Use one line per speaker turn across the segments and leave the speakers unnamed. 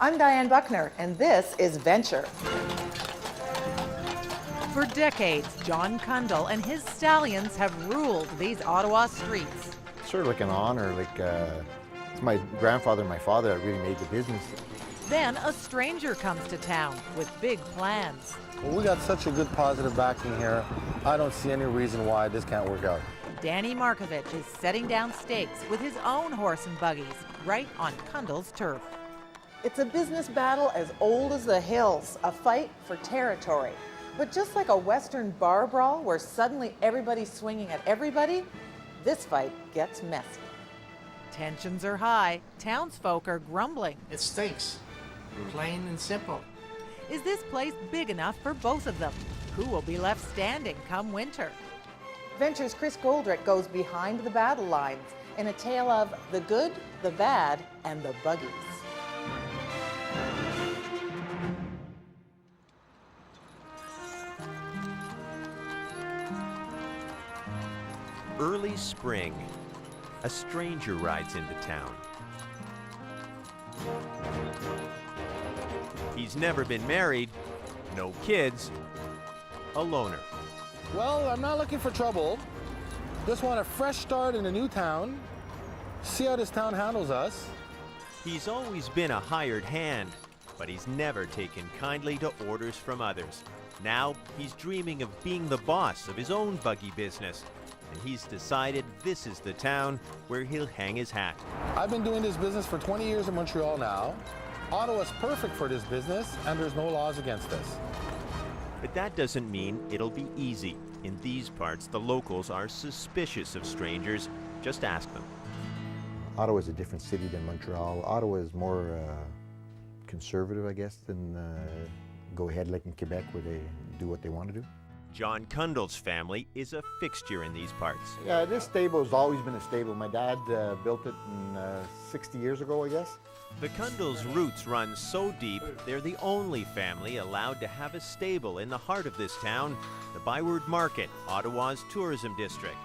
I'm Diane Buckner, and this is Venture.
For decades, John Kundle and his stallions have ruled these Ottawa streets.
Sort of like an honor, it's my grandfather and my father that really made the business.
Then a stranger comes to town with big plans.
Well, we got such a good positive backing here. I don't see any reason why this can't work out.
Danny Markovich is setting down stakes with his own horse and buggies right on Kundle's turf.
It's a business battle as old as the hills, a fight for territory. But just like a Western bar brawl where suddenly everybody's swinging at everybody, this fight gets messy.
Tensions are high. Townsfolk are grumbling.
It stinks. Plain and simple.
Is this place big enough for both of them? Who will be left standing come winter?
Venture's Chris Goldrick goes behind the battle lines in a tale of the good, the bad, and the buggies.
Early spring, a stranger rides into town. He's never been married, no kids, a loner.
Well, I'm not looking for trouble. Just want a fresh start in a new town. See how this town handles us.
He's always been a hired hand, but he's never taken kindly to orders from others. Now he's dreaming of being the boss of his own buggy business, and he's decided this is the town where he'll hang his hat.
I've been doing this business for 20 years in Montreal now. Ottawa's perfect for this business, and there's no laws against us.
But that doesn't mean it'll be easy. In these parts, the locals are suspicious of strangers. Just ask them.
Ottawa is a different city than Montreal. Ottawa is more conservative, I guess, than go ahead like in Quebec where they do what they want to do.
John Kundle's family is a fixture in these parts.
Yeah, this stable has always been a stable. My dad built it 60 years ago, I guess.
The Kundles' roots run so deep, they're the only family allowed to have a stable in the heart of this town, the Byward Market, Ottawa's tourism district.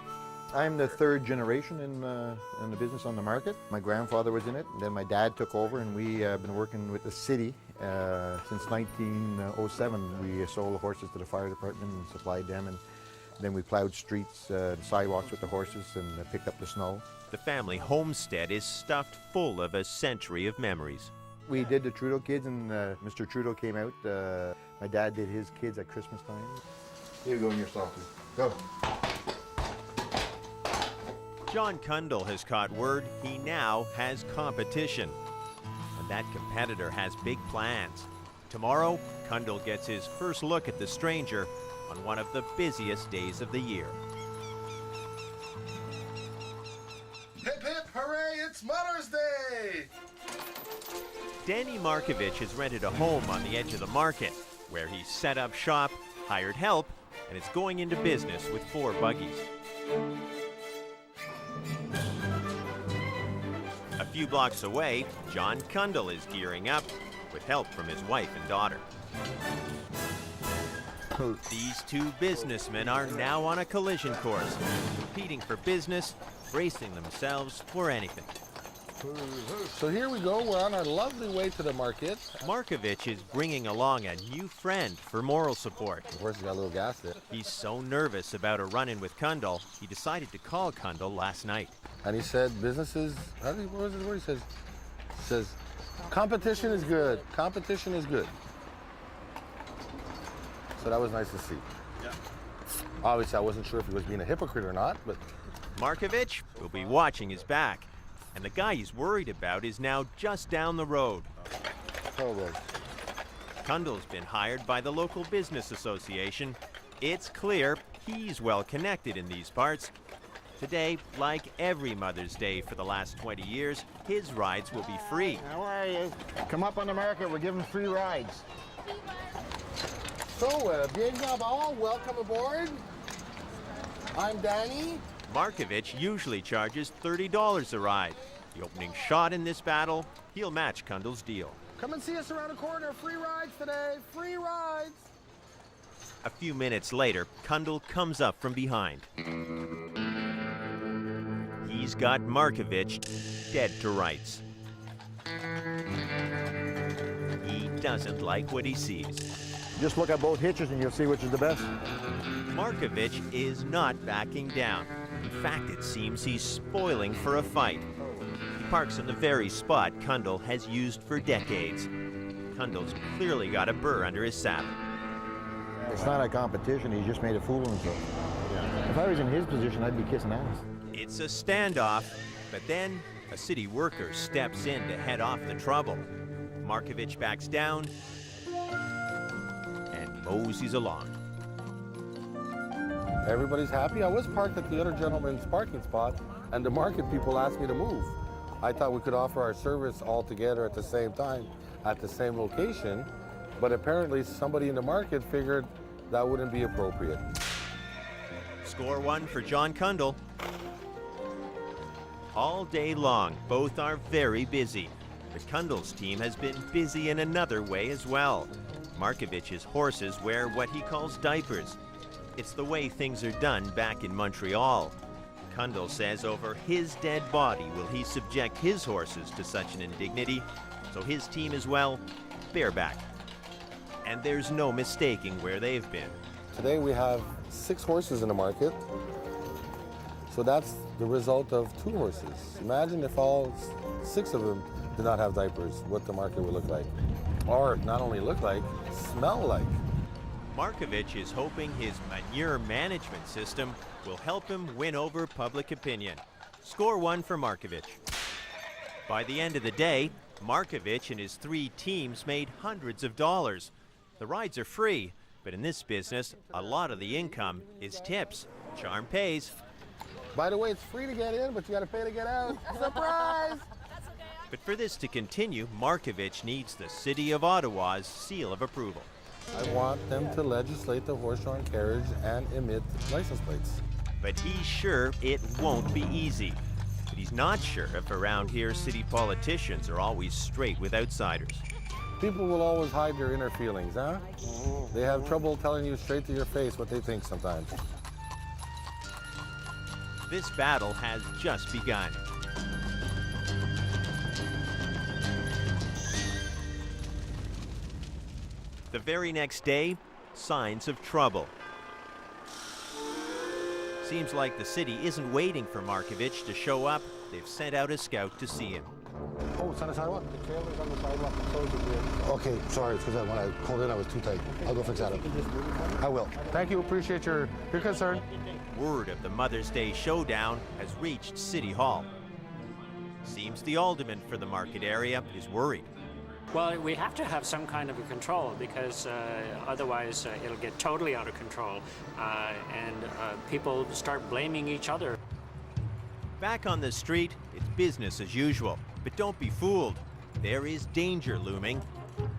I'm the third generation in the business on the market. My grandfather was in it, and then my dad took over, and we have been working with the city since 1907. We sold horses to the fire department and supplied them, and then we plowed streets, sidewalks with the horses, and picked up the snow.
The family homestead is stuffed full of a century of memories.
We did the Trudeau kids, and Mr. Trudeau came out. My dad did his kids at Christmas time. Here you go in your softie. Go.
John Kundle has caught word he now has competition. And that competitor has big plans. Tomorrow, Kundle gets his first look at the stranger on one of the busiest days of the year.
Hip hip hooray, it's Mother's Day!
Danny Markovich has rented a home on the edge of the market, where he's set up shop, hired help, and is going into business with 4 buggies. A few blocks away, John Kundle is gearing up with help from his wife and daughter. These two businessmen are now on a collision course, competing for business, bracing themselves for anything.
So here we go, we're on our lovely way to the market.
Markovich is bringing along a new friend for moral support.
The horse got a little gas there.
He's so nervous about a run-in with Kundle, he decided to call Kundle last night.
And he said businesses, what was his word? He says, competition is good, competition is good. So that was nice to see. Yeah. Obviously, I wasn't sure if he was being a hypocrite or not, but...
Markovich will be watching his back, and the guy he's worried about is now just down the road.
Oh, well.
Kundle's been hired by the local business association. It's clear he's well connected in these parts. Today, like every Mother's Day for the last 20 years, his rides will be free.
How are you? Come up on the market, we're giving free rides.
So, bienvenue all, welcome aboard. I'm Danny.
Markovich usually charges $30 a ride. The opening shot in this battle, he'll match Kundle's deal.
Come and see us around the corner, free rides today, free rides.
A few minutes later, Kundle comes up from behind. He's got Markovich dead to rights. doesn't like what he sees.
Just look at both hitches and you'll see which is the best.
Markovich is not backing down. In fact, it seems he's spoiling for a fight. He parks in the very spot Kundal has used for decades. Kundal's clearly got a burr under his saddle.
It's not a competition, he just made a fool of himself. If I was in his position, I'd be kissing ass.
It's a standoff, but then a city worker steps in to head off the trouble. Markovich backs down and moseys along.
Everybody's happy. I was parked at the other gentleman's parking spot, and the market people asked me to move. I thought we could offer our service all together at the same time, at the same location, but apparently somebody in the market figured that wouldn't be appropriate.
Score one for John Kundal. All day long, both are very busy. But Kundal's team has been busy in another way as well. Markovich's horses wear what he calls diapers. It's the way things are done back in Montreal. Kundal says over his dead body will he subject his horses to such an indignity, so his team is, well, bareback. And there's no mistaking where they've been.
Today we have 6 horses in the market, so that's the result of 2 horses. Imagine if all 6 of them did not have diapers, what the market would look like. Or not only look like, smell like.
Markovich is hoping his manure management system will help him win over public opinion. Score one for Markovich. By the end of the day, Markovich and his 3 teams made hundreds of dollars. The rides are free, but in this business, a lot of the income is tips. Charm pays.
By the way, it's free to get in, but you gotta pay to get out. Surprise!
But for this to continue, Markovich needs the City of Ottawa's seal of approval.
I want them to legislate the horse-drawn carriage and emit license plates.
But he's sure it won't be easy. But he's not sure if around here city politicians are always straight with outsiders.
People will always hide their inner feelings, huh? They have trouble telling you straight to your face what they think sometimes.
This battle has just begun. The very next day, signs of trouble. Seems like the city isn't waiting for Markovich to show up. They've sent out a scout to see him.
Oh, it's on the sidewalk? The trailer's on the sidewalk.
Okay, sorry, it's because when I pulled in, I was too tight. I'll go fix that up. I will.
Thank you, appreciate your concern.
Word of the Mother's Day showdown has reached City Hall. Seems the alderman for the market area is worried.
Well, we have to have some kind of a control because otherwise it'll get totally out of control and people start blaming each other.
Back on the street, it's business as usual. But don't be fooled. There is danger looming,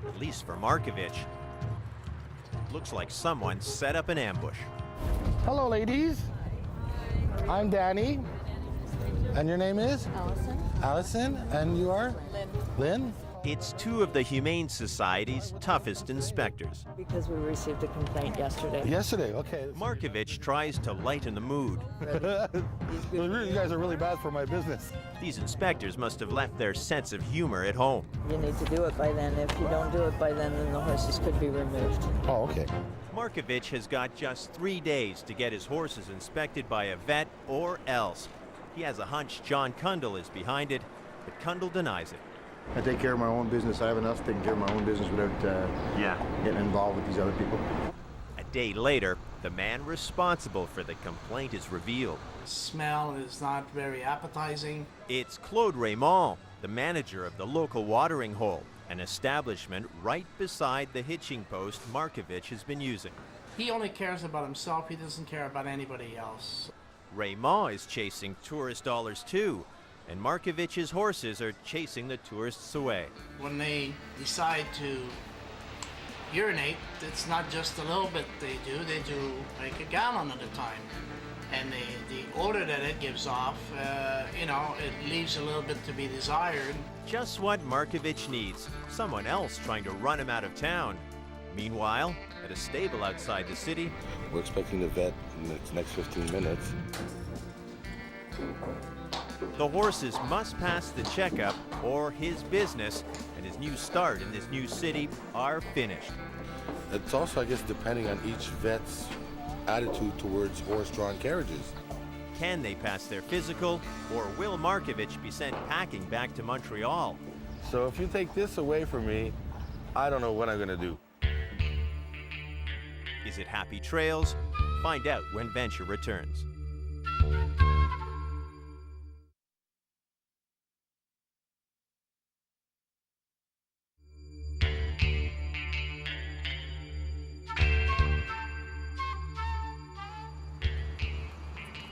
at least for Markovich. Looks like someone set up an ambush.
Hello, ladies. I'm Danny. And your name is?
Allison.
Allison. And you are?
Lynn.
Lynn?
It's 2 of the Humane Society's toughest inspectors.
Because we received a complaint yesterday.
Yesterday, okay.
Markovich tries to lighten the mood.
You guys are really bad for my business.
These inspectors must have left their sense of humor at home.
You need to do it by then. If you don't do it by then the horses could be removed.
Oh, okay.
Markovich has got just 3 days to get his horses inspected by a vet or else. He has a hunch John Kundal is behind it, but Kundal denies it.
I take care of my own business. I have enough taking care of my own business without getting involved with these other people.
A day later, the man responsible for the complaint is revealed.
Smell is not very appetizing.
It's Claude Raymond, the manager of the local watering hole, an establishment right beside the hitching post Markovich has been using.
He only cares about himself. He doesn't care about anybody else.
Raymond is chasing tourist dollars too, and Markovich's horses are chasing the tourists away.
When they decide to urinate, it's not just a little bit they do like a gallon at a time. And the odor that it gives off, it leaves a little bit to be desired.
Just what Markovich needs, someone else trying to run him out of town. Meanwhile, at a stable outside the city,
We're expecting the vet in the next 15 minutes.
The horses must pass the checkup or his business and his new start in this new city are finished.
It's also, I guess, depending on each vet's attitude towards horse-drawn carriages.
Can they pass their physical, or will Markovich be sent packing back to Montreal?
So if you take this away from me, I don't know what I'm going to do.
Is it happy trails? Find out when Venture returns.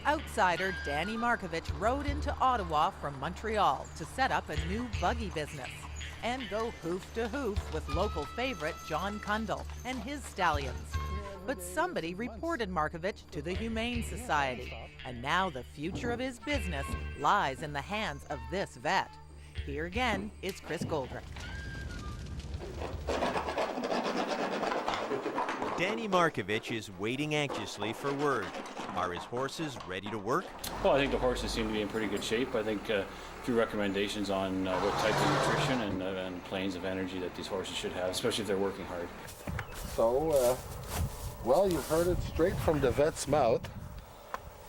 Outsider Danny Markovich rode into Ottawa from Montreal to set up a new buggy business and go hoof to hoof with local favorite John Kundle and his stallions. But somebody reported Markovich to the Humane Society, and now the future of his business lies in the hands of this vet. Here again is Chris Goldrick.
Danny Markovich is waiting anxiously for word. Are his horses ready to work?
Well, I think the horses seem to be in pretty good shape. I think a few recommendations on what type of nutrition and planes of energy that these horses should have, especially if they're working hard.
So, well, you've heard it straight from the vet's mouth.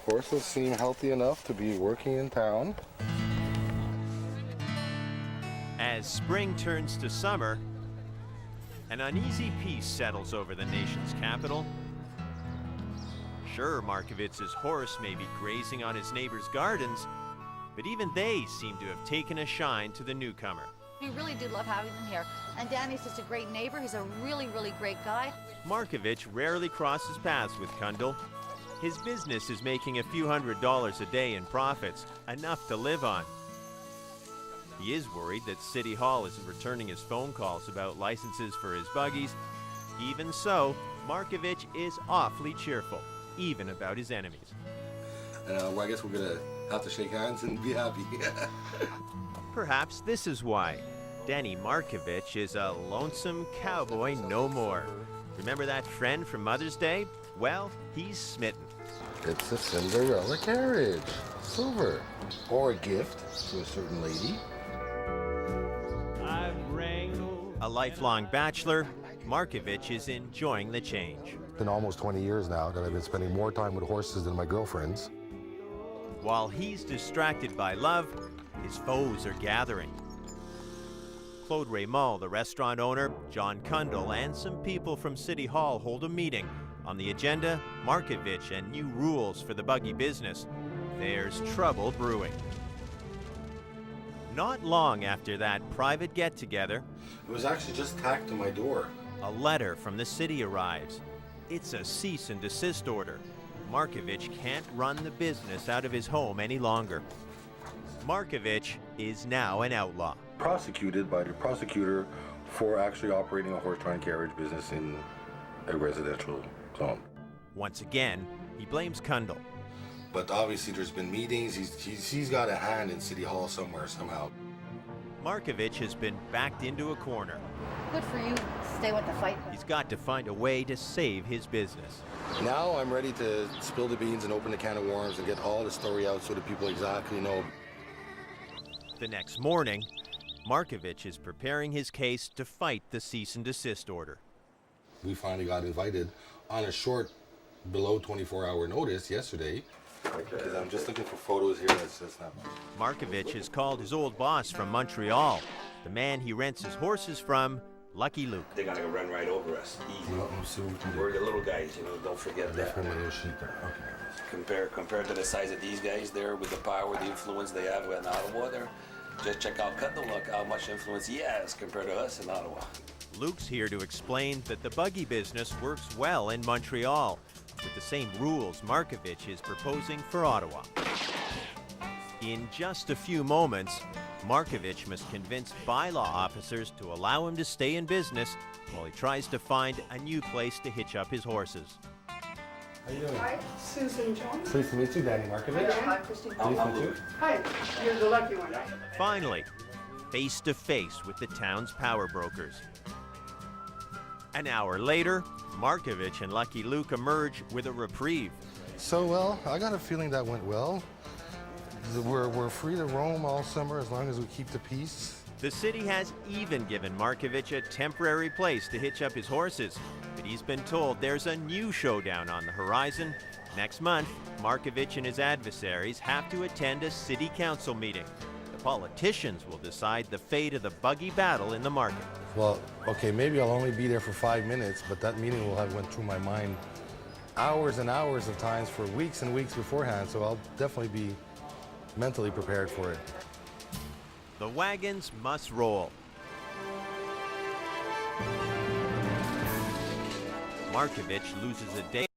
Horses seem healthy enough to be working in town.
As spring turns to summer, an uneasy peace settles over the nation's capital. Sure, Markovich's horse may be grazing on his neighbor's gardens, but even they seem to have taken a shine to the newcomer.
We really do love having them here. And Danny's just a great neighbor. He's a really, really great guy.
Markovich rarely crosses paths with Kundle. His business is making a few $100s a day in profits, enough to live on. He is worried that City Hall isn't returning his phone calls about licenses for his buggies. Even so, Markovich is awfully cheerful, even about his enemies.
Well, I guess we're gonna have to shake hands and be happy.
Perhaps this is why. Danny Markovich is a lonesome cowboy no more. Remember that friend from Mother's Day? Well, he's smitten.
It's a Cinderella carriage, silver, or a gift to a certain lady.
A lifelong bachelor, Markovich is enjoying the change.
It's been almost 20 years now that I've been spending more time with horses than my girlfriends.
While he's distracted by love, his foes are gathering. Claude Raymond, the restaurant owner, John Kundle, and some people from City Hall hold a meeting. On the agenda, Markovich and new rules for the buggy business. There's trouble brewing. Not long after that private get-together,
It was actually just tacked to my door.
a letter from the city arrives. It's a cease and desist order. Markovich can't run the business out of his home any longer. Markovich is now an outlaw.
Prosecuted by the prosecutor for actually operating a horse-drawn carriage business in a residential zone.
Once again, he blames Kundle.
But obviously there's been meetings, he's got a hand in City Hall somewhere, somehow.
Markovich has been backed into a corner.
Good for you. Stay with the fight.
He's got to find a way to save his business.
Now I'm ready to spill the beans and open the can of worms and get all the story out so that people exactly know.
The next morning, Markovich is preparing his case to fight the cease and desist order.
We finally got invited on a short, below 24-hour notice yesterday. Because I'm just looking for photos here. It's just not.
Markovich has called his old boss from Montreal, the man he rents his horses from, Lucky Luke.
They're gonna run right over us. Easy. We're the little guys, don't forget that.
Different little sheet there. Okay.
Compared to the size of these guys there, with the power, the influence they have in Ottawa there, just check out Kundle, look how much influence he has compared to us in Ottawa.
Luke's here to explain that the buggy business works well in Montreal, with the same rules Markovich is proposing for Ottawa. In just a few moments, Markovich must convince bylaw officers to allow him to stay in business while he tries to find a new place to hitch up his horses.
How you doing?
Hi, Susan Jones.
Pleased to meet you, Danny Markovich.
Hi, Christine.
Pleased to meet you.
Hi, you're the lucky one.
Finally, face to face with the town's power brokers. An hour later, Markovich and Lucky Luke emerge with a reprieve.
So, well, I got a feeling that went well. We're free to roam all summer as long as we keep the peace.
The city has even given Markovich a temporary place to hitch up his horses, but he's been told there's a new showdown on the horizon. Next month, Markovich and his adversaries have to attend a city council meeting. The politicians will decide the fate of the buggy battle in the market.
Well, okay, maybe I'll only be there for 5 minutes, but that meeting will have went through my mind hours and hours of times for weeks and weeks beforehand, so I'll definitely be mentally prepared for it.
The wagons must roll. Markovich loses a day